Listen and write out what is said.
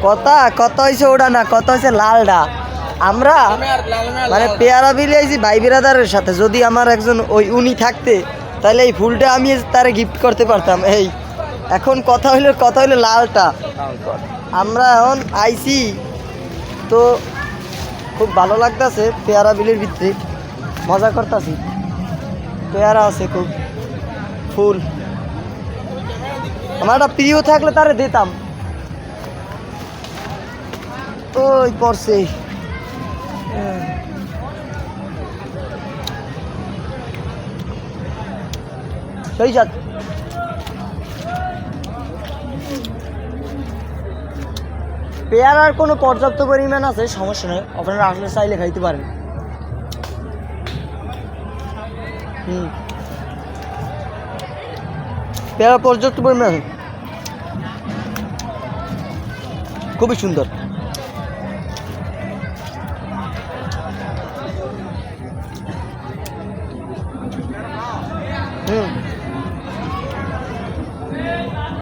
কথা কত হয়েছে ওটা না, কত হয়েছে লালডা। আমরা মানে পেয়ারা বিলে আইছি ভাই বিরাদারের সাথে, যদি আমার একজন ওই উনি থাকতে তাহলে এই ফুলটা আমি তারে গিফট করতে পারতাম। এই এখন কথা হইলো লালটা। আমরা এখন আইছি তো খুব ভালো লাগতেছে, পেয়ারা বিলের ভিতরে মজা করতেছি। পেয়ারা আছে খুব, ফুল। আমার একটা প্রিয় থাকলে তারে দিতাম। ওই পড়ছে সেই সাথ পেয়ারার কোনো পর্যাপ্ত পরিমাণ আছে, সমস্যা নেই, আপনারা আসলে চাইলে খাইতে পারেন। পেয়ারা পর্যাপ্ত পরিমাণ আছে, খুবই সুন্দর।